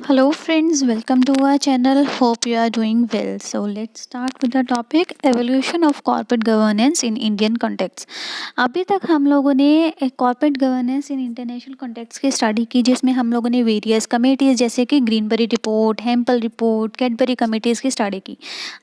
Hello friends, welcome to our channel. Hope you are doing well. So let's start with the topic evolution of corporate governance in Indian context. अभी तक हम लोगों ने corporate governance in international context की study की, जिसमें हम लोगों ने वेरियस कमेटीज़ जैसे कि ग्रीनबरी रिपोर्ट, हेम्पल रिपोर्ट, कैडबरी कमेटीज़ की स्टडी की।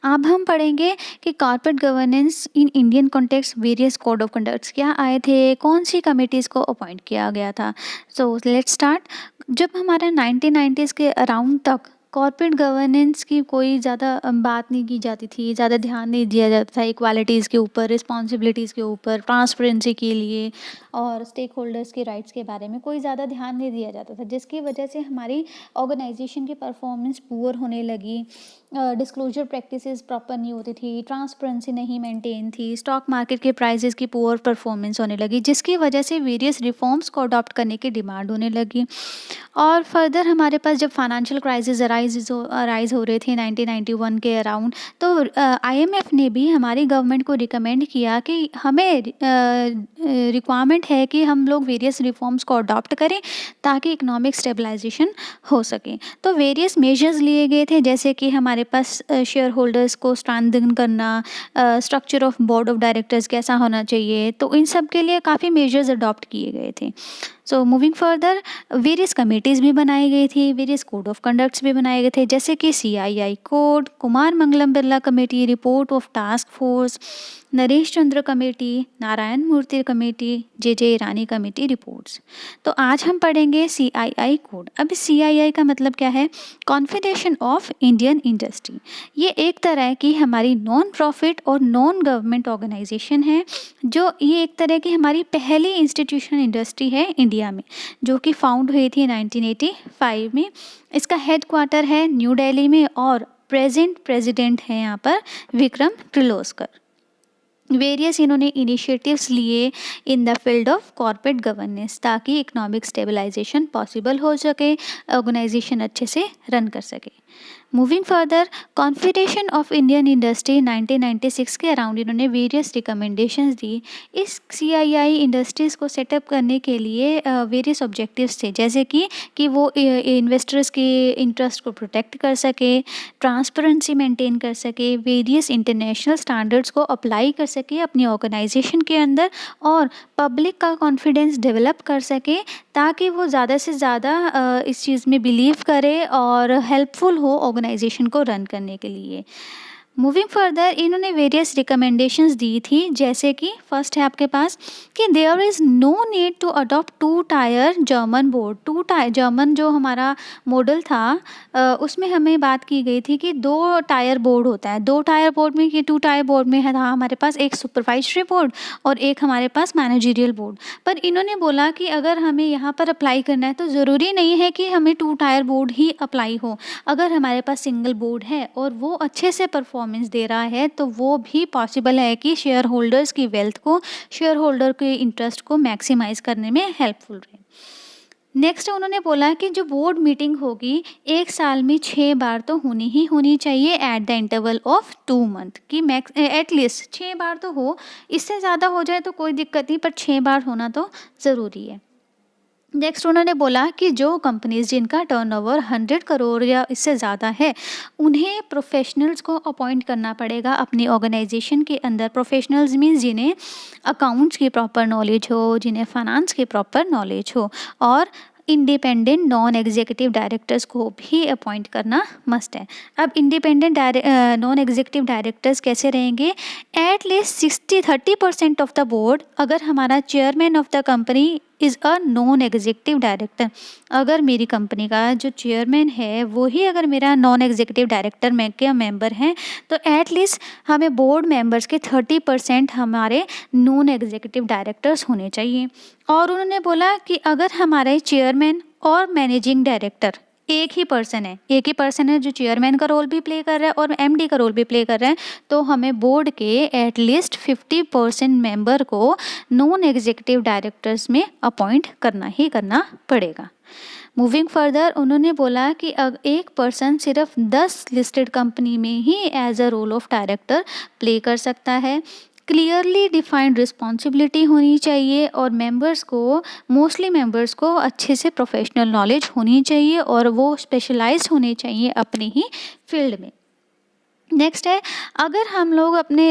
अब हम पढ़ेंगे कि corporate governance in Indian context various code of conducts क्या आए थे, कौन सी कमेटीज़ को अपॉइंट किया गया था। So let's start. जब हमारा 1990s के अराउंड तक कॉर्पोरेट गवर्नेंस की कोई ज़्यादा बात नहीं की जाती थी, ज़्यादा ध्यान नहीं दिया जाता था इक्वालिटीज़ के ऊपर, रिस्पॉन्सिबिलिटीज़ के ऊपर, ट्रांसपेरेंसी के लिए और स्टेक होल्डर्स के राइट्स के बारे में कोई ज़्यादा ध्यान नहीं दिया जाता था, जिसकी वजह से हमारी ऑर्गेनाइजेशन की परफॉर्मेंस पुअर होने लगी। डिस्क्लोजर प्रैक्टिसेस प्रॉपर नहीं होती थी, ट्रांसपेरेंसी नहीं मेंटेन थी, स्टॉक मार्केट के प्राइसेस की पुअर परफॉर्मेंस होने लगी, जिसकी वजह से वेरियस रिफॉर्म्स को अडॉप्ट करने की डिमांड होने लगी। और फर्दर हमारे पास जब फाइनेंशियल क्राइसिस अराइज हो रहे थे 1991 के अराउंड, तो आईएमएफ ने भी हमारी गवर्नमेंट को रिकमेंड किया कि हमें रिक्वायरमेंट है कि हम लोग वेरियस रिफॉर्म्स को अडॉप्ट करें ताकि इकोनॉमिक स्टेबलाइजेशन हो सके। तो वेरियस मेजर्स लिए गए थे, जैसे कि हमारे पास शेयर होल्डर्स को स्ट्रेंथन करना, structure of board of directors कैसा होना चाहिए, तो इन सब के लिए काफ़ी मेजर्स अडॉप्ट किए गए थे। So moving further, various committees भी बनाई गई थी, वेरियस कोड ऑफ कंडक्ट्स भी बनाए गए थे, जैसे कि CII code, Kumar Mangalam Birla committee, report of task force, Naresh Chandra committee, Narayana Murthy committee, J Irani committee reports. तो आज हम पढ़ेंगे सीआईआई कोड। अब सीआईआई का मतलब क्या है? Confederation of Indian industry. ये एक तरह की हमारी नॉन प्रॉफिट और नॉन गवर्नमेंट ऑर्गेनाइजेशन है, जो ये एक तरह की हमारी पहली इंस्टीट्यूशनल इंडस्ट्री है इंडिया में, जो कि फाउंड हुई थी 1985 में। इसका हेड क्वार्टर है न्यू दिल्ली में और प्रेजेंट प्रेसिडेंट है यहाँ पर विक्रम किर्लोस्कर। वेरियस इन्होंने इनिशिएटिव्स लिए in the field of corporate governance, ताकि इकोनॉमिक स्टेबलाइजेशन पॉसिबल हो सके, ऑर्गेनाइजेशन अच्छे से रन कर सके। Moving further, confederation of Indian industry 1996 के अराउंड इन्होंने वेरियस रिकमेंडेशंस दी। इस सीआईआई इंडस्ट्रीज़ को सेटअप करने के लिए वेरियस ऑब्जेक्टिव्स थे, जैसे कि वो इन्वेस्टर्स के इंटरेस्ट को प्रोटेक्ट कर सके, ट्रांसपेरेंसी मेंटेन कर सके, वेरियस इंटरनेशनल स्टैंडर्ड्स को अप्लाई कर सके अपनी ऑर्गेनाइजेशन के अंदर, और पब्लिक का कॉन्फिडेंस डेवलप कर सके, ताकि वो ज़्यादा से ज़्यादा इस चीज़ में बिलीव करे और हेल्पफुल हो ऑर्गेनाइजेशन को रन करने के लिए। मूविंग फर्दर, इन्होंने वेरियस रिकमेंडेशंस दी थी, जैसे कि फर्स्ट है आपके पास कि there is no need to adopt two tier German board. Two tier German जो हमारा मॉडल था, उसमें हमें बात की गई थी कि 2 टायर बोर्ड होता है। 2 टायर बोर्ड में, कि 2 टायर बोर्ड में है था हमारे पास एक सुपरवाइजरी बोर्ड और एक हमारे पास मैनेजरियल बोर्ड। पर इन्होंने बोला कि अगर हमें यहाँ पर अप्लाई करना है तो ज़रूरी नहीं है कि हमें 2 टायर बोर्ड ही अप्लाई हो। अगर हमारे पास सिंगल बोर्ड है और वो अच्छे से परफॉर्मेंस दे रहा है, तो वो भी पॉसिबल है कि शेयर होल्डर्स की वेल्थ को, शेयर होल्डर के इंटरेस्ट को मैक्सिमाइज करने में हेल्पफुल रहे। नेक्स्ट उन्होंने बोला कि जो बोर्ड मीटिंग होगी 1 साल में 6 बार तो होनी ही होनी चाहिए, at the interval of 2 month, कि मैक्स एटलीस्ट 6 बार तो हो। इससे ज़्यादा हो जाए तो कोई दिक्कत नहीं, पर 6 बार होना तो ज़रूरी है। नेक्स्ट उन्होंने बोला कि जो कंपनीज जिनका टर्नओवर 100 करोड़ या इससे ज़्यादा है, उन्हें प्रोफेशनल्स को अपॉइंट करना पड़ेगा अपनी ऑर्गेनाइजेशन के अंदर। प्रोफेशनल्स मीन्स जिन्हें अकाउंट्स की प्रॉपर नॉलेज हो, जिन्हें फाइनेंस की प्रॉपर नॉलेज हो, और इंडिपेंडेंट नॉन एग्जीक्यूटिव डायरेक्टर्स को भी अपॉइंट करना मस्ट है। अब इंडिपेंडेंट नॉन एग्जीक्यूटिव डायरेक्टर्स कैसे रहेंगे? At least 30% of the board, अगर हमारा chairman of the company is a non executive director, अगर मेरी कंपनी का जो चेयरमैन है वो ही अगर मेरा नॉन एग्जीक्यूटिव डायरेक्टर में के मेंबर हैं, तो एट लीस्ट हमें बोर्ड मेंबर्स के 30% हमारे नॉन एग्जीक्यूटिव डायरेक्टर्स होने चाहिए। और उन्होंने बोला कि अगर हमारे चेयरमैन और मैनेजिंग डायरेक्टर एक ही पर्सन है जो चेयरमैन का रोल भी प्ले कर रहा है और एमडी का रोल भी प्ले कर रहा है, तो हमें बोर्ड के एटलीस्ट 50% मेंबर को नॉन एग्जीक्यूटिव डायरेक्टर्स में अपॉइंट करना ही करना पड़ेगा। मूविंग फर्दर, उन्होंने बोला कि एक पर्सन सिर्फ 10 लिस्टेड कंपनी में ही as a role of director play कर सकता है। क्लियरली डिफाइंड रिस्पॉन्सिबिलिटी होनी चाहिए और मोस्टली मेंबर्स को अच्छे से प्रोफेशनल नॉलेज होनी चाहिए और वो स्पेशलाइज्ड होने चाहिए अपनी ही फील्ड में। नेक्स्ट है, अगर हम लोग अपने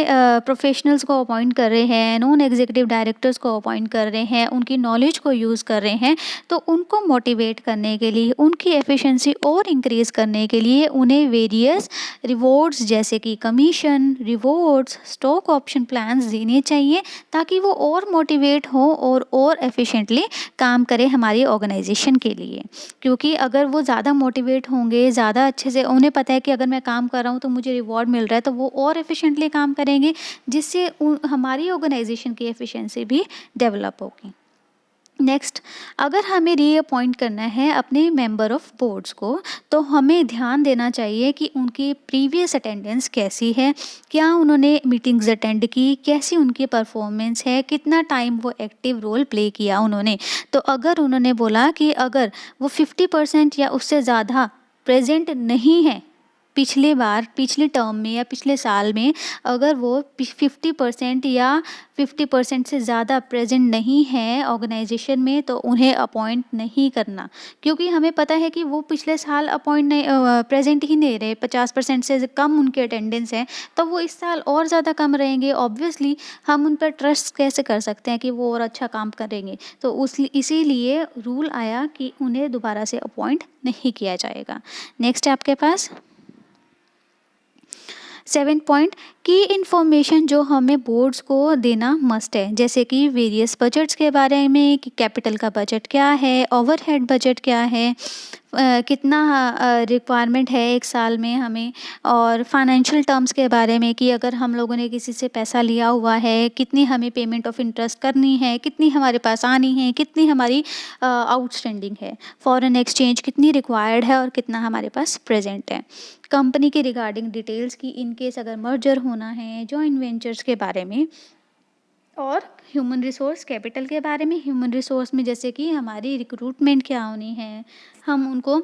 प्रोफेशनल्स को अपॉइंट कर रहे हैं, नॉन एग्जीक्यूटिव डायरेक्टर्स को अपॉइंट कर रहे हैं, उनकी नॉलेज को यूज़ कर रहे हैं, तो उनको मोटिवेट करने के लिए, उनकी एफिशिएंसी और इंक्रीज़ करने के लिए उन्हें वेरियस रिवॉर्ड्स जैसे कि commission, rewards, stock option plans देने चाहिए ताकि वो और मोटिवेट हो और एफिशिएंटली काम करें हमारी ऑर्गेनाइजेशन के लिए। क्योंकि अगर वो ज़्यादा मोटिवेट होंगे, ज़्यादा अच्छे से उन्हें पता है कि अगर मैं काम कर रहा हूँ तो मुझे रिवॉर्ड मिल रहा है, तो वो और एफिशिएंटली काम करेंगे, जिससे हमारी ऑर्गेनाइजेशन की एफिशिएंसी भी डेवलप होगी। नेक्स्ट, अगर हमें रीअपॉइंट करना है अपने मेंबर ऑफ बोर्ड्स को, तो हमें ध्यान देना चाहिए कि उनकी प्रीवियस अटेंडेंस कैसी है, क्या उन्होंने मीटिंग्स अटेंड की, कैसी उनकी परफॉर्मेंस है, कितना टाइम वो एक्टिव रोल प्ले किया उन्होंने। तो अगर उन्होंने बोला कि अगर वो 50% या उससे ज़्यादा प्रेजेंट नहीं है पिछले टर्म में या पिछले साल में, अगर वो 50% या 50% से ज़्यादा प्रेजेंट नहीं है ऑर्गेनाइजेशन में, तो उन्हें अपॉइंट नहीं करना। क्योंकि हमें पता है कि वो पिछले साल प्रेजेंट ही नहीं रहे, 50% से कम उनकी अटेंडेंस है, तो वो इस साल और ज़्यादा कम रहेंगे। ऑब्वियसली हम उन पर ट्रस्ट कैसे कर सकते हैं कि वो और अच्छा काम करेंगे। तो इसीलिए रूल आया कि उन्हें दोबारा से अपॉइंट नहीं किया जाएगा। नेक्स्ट है आपके पास 7 पॉइंट, की इन्फॉर्मेशन जो हमें बोर्ड्स को देना मस्ट है, जैसे कि वेरियस बजट्स के बारे में कि कैपिटल का बजट क्या है, ओवरहेड बजट क्या है, कितना रिक्वायरमेंट है एक साल में हमें, और फाइनेंशियल टर्म्स के बारे में कि अगर हम लोगों ने किसी से पैसा लिया हुआ है, कितनी हमें पेमेंट ऑफ इंटरेस्ट करनी है, कितनी हमारे पास आनी है, कितनी हमारी आउटस्टैंडिंग है, फॉरेन एक्सचेंज कितनी रिक्वायर्ड है और कितना हमारे पास प्रेजेंट है, कंपनी के रिगार्डिंग डिटेल्स की इन केस अगर मर्जर होना है, जॉइंट वेंचर्स के बारे में, और ह्यूमन रिसोर्स कैपिटल के बारे में। ह्यूमन रिसोर्स में जैसे कि हमारी रिक्रूटमेंट क्या होनी है, हम उनको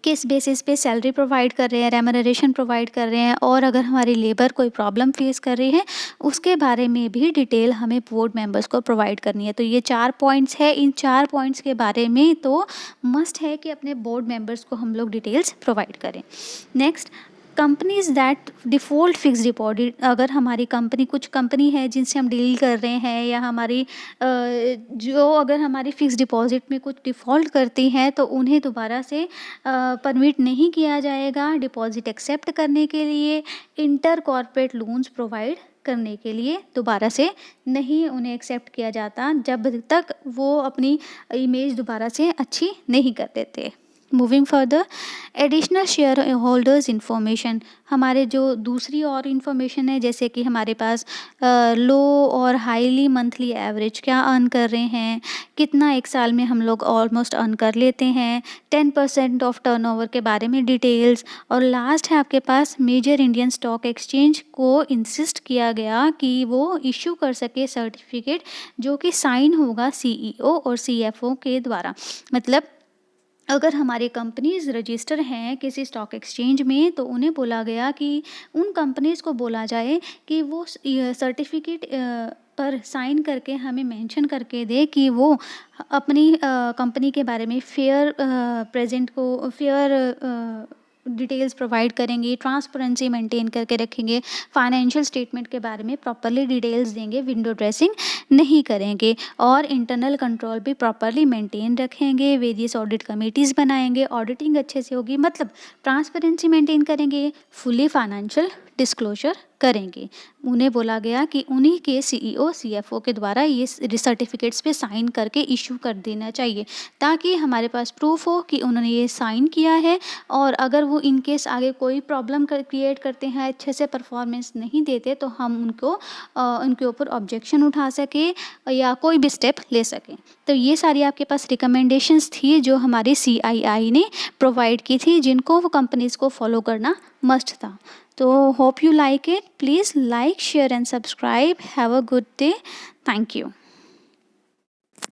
किस बेसिस पे सैलरी प्रोवाइड कर रहे हैं, रेमनरेशन प्रोवाइड कर रहे हैं, और अगर हमारी लेबर कोई प्रॉब्लम फेस कर रही है उसके बारे में भी डिटेल हमें बोर्ड मेंबर्स को प्रोवाइड करनी है। तो ये 4 पॉइंट्स है, इन 4 पॉइंट्स के बारे में तो मस्ट है कि अपने बोर्ड मेंबर्स को हम लोग डिटेल्स प्रोवाइड करें। Next, companies that default fix deposit, अगर हमारी कुछ कंपनी है जिनसे हम डील कर रहे हैं, या जो अगर हमारी फ़िक्स डिपॉजिट में कुछ डिफ़ॉल्ट करती हैं, तो उन्हें दोबारा से परमिट नहीं किया जाएगा डिपॉजिट एक्सेप्ट करने के लिए, इंटर कॉर्पोरेट लोन्स प्रोवाइड करने के लिए दोबारा से नहीं उन्हें एक्सेप्ट किया जाता जब तक वो अपनी इमेज दोबारा से अच्छी नहीं कर देते। Moving further, additional share holders information, हमारे जो दूसरी और इन्फॉर्मेशन है, जैसे कि हमारे पास लो और हाईली मंथली एवरेज क्या अर्न कर रहे हैं, कितना एक साल में हम लोग ऑलमोस्ट अर्न कर लेते हैं, 10% ऑफ टर्नओवर के बारे में डिटेल्स, और लास्ट है आपके पास मेजर इंडियन स्टॉक एक्सचेंज को इंसिस्ट किया गया कि वो इशू कर सके सर्टिफिकेट जो कि साइन होगा CEO और CFO के द्वारा। मतलब अगर हमारी कंपनीज रजिस्टर हैं किसी स्टॉक एक्सचेंज में, तो उन्हें बोला गया कि उन कंपनीज को बोला जाए कि वो सर्टिफिकेट पर साइन करके हमें मेंशन करके दे कि वो अपनी कंपनी के बारे में फेयर डिटेल्स प्रोवाइड करेंगे, ट्रांसपेरेंसी मेंटेन करके रखेंगे, फाइनेंशियल स्टेटमेंट के बारे में प्रॉपरली डिटेल्स देंगे, विंडो ड्रेसिंग नहीं करेंगे, और इंटरनल कंट्रोल भी प्रॉपरली मेंटेन रखेंगे, वेरियस ऑडिट कमेटीज़ बनाएंगे, ऑडिटिंग अच्छे से होगी, मतलब ट्रांसपेरेंसी मेंटेन करेंगे, फुली फाइनेंशियल डिस्क्लोजर करेंगे। उन्हें बोला गया कि उन्हीं के CEO CFO के द्वारा ये सर्टिफिकेट्स पे साइन करके इशू कर देना चाहिए, ताकि हमारे पास प्रूफ हो कि उन्होंने ये साइन किया है, और अगर वो इन केस आगे कोई प्रॉब्लम क्रिएट करते हैं, अच्छे से परफॉर्मेंस नहीं देते, तो हम उनके ऊपर ऑब्जेक्शन उठा सके या कोई भी स्टेप ले सकें। तो ये सारी आपके पास रिकमेंडेशंस थी जो हमारी CII ने प्रोवाइड की थी, जिनको वो कंपनीज़ को फॉलो करना मस्ट था। तो hope you like it. Please like, share and subscribe. Have a good day. Thank you.